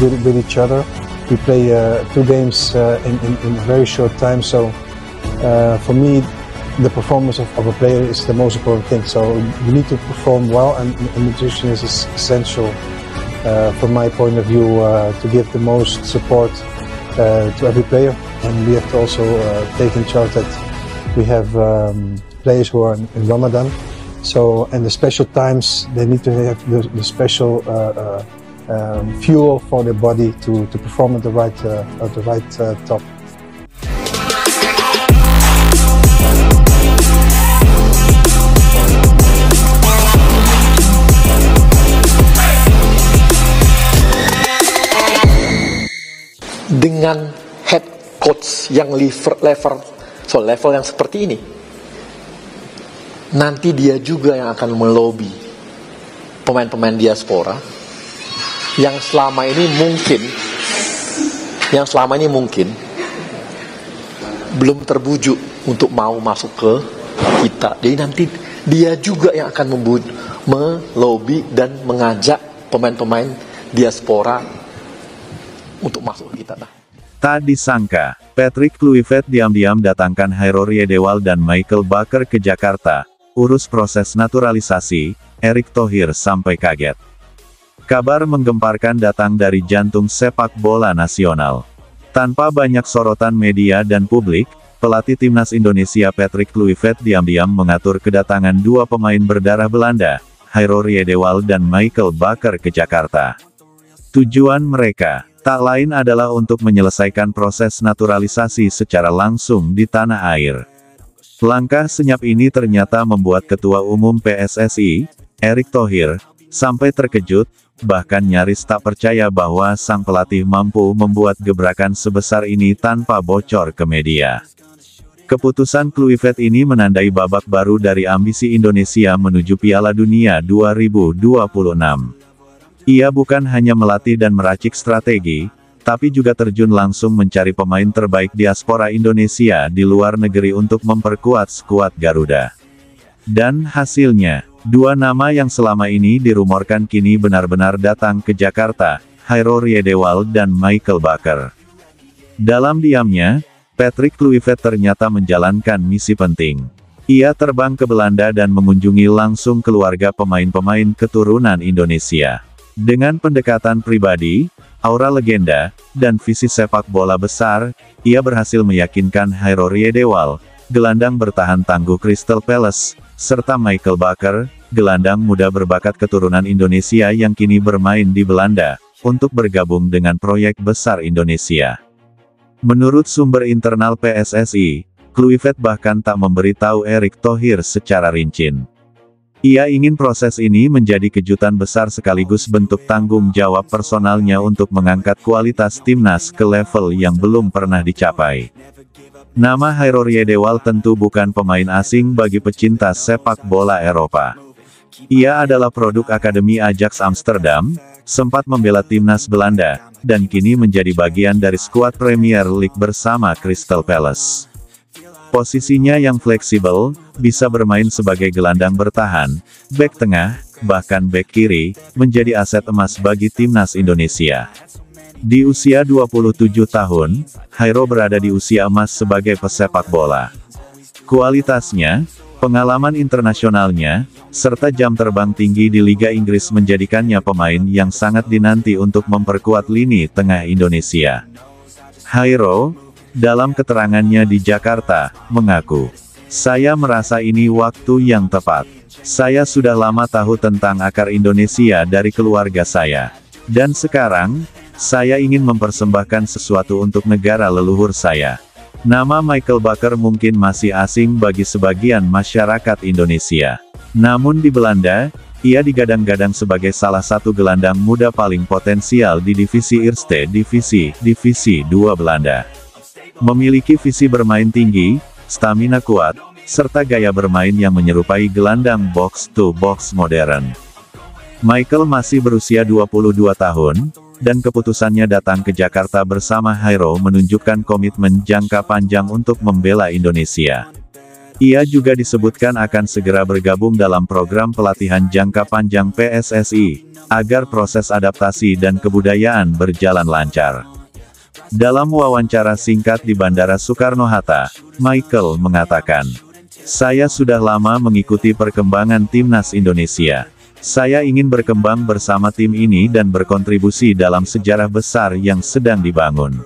with each other. We play 2 games in a very short time. So for me, the performance of a player is the most important thing. So you need to perform well, and nutrition is essential from my point of view to give the most support to every player. And we have to also take in charge that we have players who are in Ramadan. So, and the special times, they need to have the special fuel for their body to perform at the right top. Dengan head coach yang level yang seperti ini, nanti dia juga yang akan melobi pemain-pemain diaspora yang selama ini mungkin belum terbujuk untuk mau masuk ke kita. Jadi nanti dia juga yang akan melobi dan mengajak pemain-pemain diaspora untuk masuk ke kita. Tak disangka, Patrick Kluivert diam-diam datangkan Hairo Riedewald dan Michael Baker ke Jakarta. Urus proses naturalisasi, Erick Thohir sampai kaget. Kabar menggemparkan datang dari jantung sepak bola nasional. Tanpa banyak sorotan media dan publik, pelatih timnas Indonesia Patrick Kluivert diam-diam mengatur kedatangan 2 pemain berdarah Belanda, Hairo Riedewald dan Michael Baker ke Jakarta. Tujuan mereka tak lain adalah untuk menyelesaikan proses naturalisasi secara langsung di tanah air. Langkah senyap ini ternyata membuat Ketua Umum PSSI, Erick Thohir, sampai terkejut, bahkan nyaris tak percaya bahwa sang pelatih mampu membuat gebrakan sebesar ini tanpa bocor ke media. Keputusan Kluivert ini menandai babak baru dari ambisi Indonesia menuju Piala Dunia 2026. Ia bukan hanya melatih dan meracik strategi, tapi juga terjun langsung mencari pemain terbaik diaspora Indonesia di luar negeri untuk memperkuat skuad Garuda. Dan hasilnya, 2 nama yang selama ini dirumorkan kini benar-benar datang ke Jakarta, Hairo Riedewald dan Michael Baker. Dalam diamnya, Patrick Kluivert ternyata menjalankan misi penting. Ia terbang ke Belanda dan mengunjungi langsung keluarga pemain-pemain keturunan Indonesia. Dengan pendekatan pribadi, aura legenda, dan visi sepak bola besar, ia berhasil meyakinkan Hairo Riedewald, gelandang bertahan tangguh Crystal Palace, serta Michael Baker, gelandang muda berbakat keturunan Indonesia yang kini bermain di Belanda, untuk bergabung dengan proyek besar Indonesia. Menurut sumber internal PSSI, Kluivert bahkan tak memberitahu Erick Thohir secara rinci. Ia ingin proses ini menjadi kejutan besar sekaligus bentuk tanggung jawab personalnya untuk mengangkat kualitas timnas ke level yang belum pernah dicapai. Nama Hairo Riedewald tentu bukan pemain asing bagi pecinta sepak bola Eropa. Ia adalah produk Akademi Ajax Amsterdam, sempat membela timnas Belanda, dan kini menjadi bagian dari skuad Premier League bersama Crystal Palace. Posisinya yang fleksibel, bisa bermain sebagai gelandang bertahan, bek tengah, bahkan bek kiri, menjadi aset emas bagi timnas Indonesia. Di usia 27 tahun, Hairo berada di usia emas sebagai pesepak bola. Kualitasnya, pengalaman internasionalnya, serta jam terbang tinggi di Liga Inggris menjadikannya pemain yang sangat dinanti untuk memperkuat lini tengah Indonesia. Hairo, dalam keterangannya di Jakarta, mengaku, "Saya merasa ini waktu yang tepat. Saya sudah lama tahu tentang akar Indonesia dari keluarga saya. Dan sekarang, saya ingin mempersembahkan sesuatu untuk negara leluhur saya." Nama Michael Baker mungkin masih asing bagi sebagian masyarakat Indonesia. Namun di Belanda, ia digadang-gadang sebagai salah satu gelandang muda paling potensial di divisi Eerste Divisi 2 Belanda. Memiliki visi bermain tinggi, stamina kuat, serta gaya bermain yang menyerupai gelandang box-to-box modern. Michael masih berusia 22 tahun, dan keputusannya datang ke Jakarta bersama Hairo menunjukkan komitmen jangka panjang untuk membela Indonesia. Ia juga disebutkan akan segera bergabung dalam program pelatihan jangka panjang PSSI, agar proses adaptasi dan kebudayaan berjalan lancar. Dalam wawancara singkat di Bandara Soekarno-Hatta, Michael mengatakan, "Saya sudah lama mengikuti perkembangan timnas Indonesia. Saya ingin berkembang bersama tim ini dan berkontribusi dalam sejarah besar yang sedang dibangun."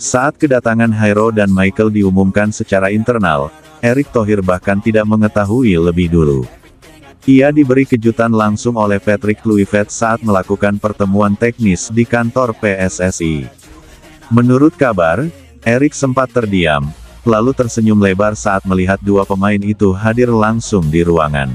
Saat kedatangan Hairo dan Michael diumumkan secara internal, Erick Thohir bahkan tidak mengetahui lebih dulu. Ia diberi kejutan langsung oleh Patrick Kluivert saat melakukan pertemuan teknis di kantor PSSI. Menurut kabar, Erick sempat terdiam, lalu tersenyum lebar saat melihat dua pemain itu hadir langsung di ruangan.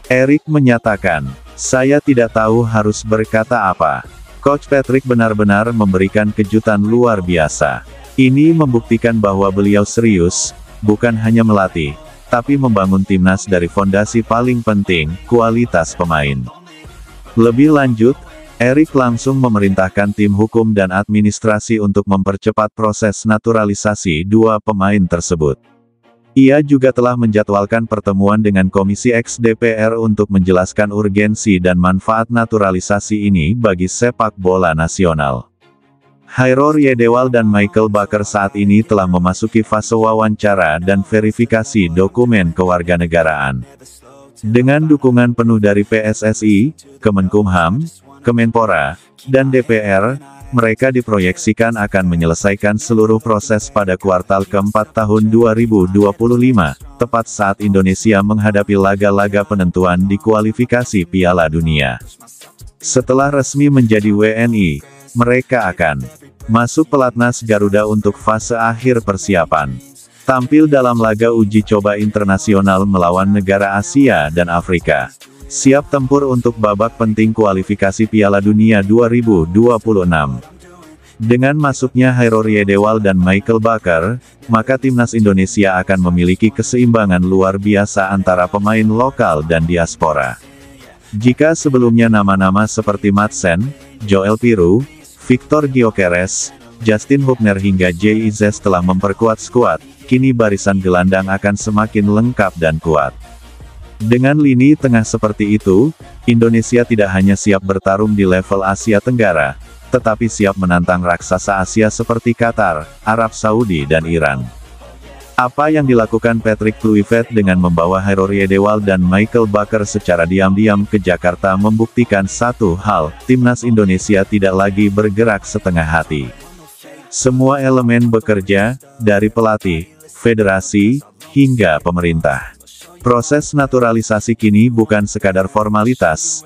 Erick menyatakan, "Saya tidak tahu harus berkata apa. Coach Patrick benar-benar memberikan kejutan luar biasa. Ini membuktikan bahwa beliau serius, bukan hanya melatih, tapi membangun timnas dari fondasi paling penting, kualitas pemain." Lebih lanjut, Erick langsung memerintahkan tim hukum dan administrasi untuk mempercepat proses naturalisasi dua pemain tersebut. Ia juga telah menjadwalkan pertemuan dengan Komisi X DPR untuk menjelaskan urgensi dan manfaat naturalisasi ini bagi sepak bola nasional. Hairo Riedewald dan Michael Baker saat ini telah memasuki fase wawancara dan verifikasi dokumen kewarganegaraan. Dengan dukungan penuh dari PSSI, Kemenkumham, Kemenpora, dan DPR, mereka diproyeksikan akan menyelesaikan seluruh proses pada kuartal keempat tahun 2025, tepat saat Indonesia menghadapi laga-laga penentuan di kualifikasi Piala Dunia. Setelah resmi menjadi WNI, mereka akan masuk pelatnas Garuda untuk fase akhir persiapan. Tampil dalam laga uji coba internasional melawan negara Asia dan Afrika. Siap tempur untuk babak penting kualifikasi Piala Dunia 2026. Dengan masuknya Hairo Riedewald dan Michael Baker, maka timnas Indonesia akan memiliki keseimbangan luar biasa antara pemain lokal dan diaspora. Jika sebelumnya nama-nama seperti Madsen, Joel Piru, Victor Gyökeres, Justin Hubner hingga Jay Izes telah memperkuat skuad, kini barisan gelandang akan semakin lengkap dan kuat. Dengan lini tengah seperti itu, Indonesia tidak hanya siap bertarung di level Asia Tenggara, tetapi siap menantang raksasa Asia seperti Qatar, Arab Saudi dan Iran. Apa yang dilakukan Patrick Kluivert dengan membawa Hairo Riedewald dan Michael Baker secara diam-diam ke Jakarta membuktikan satu hal, timnas Indonesia tidak lagi bergerak setengah hati. Semua elemen bekerja, dari pelatih, federasi, hingga pemerintah. Proses naturalisasi kini bukan sekadar formalitas,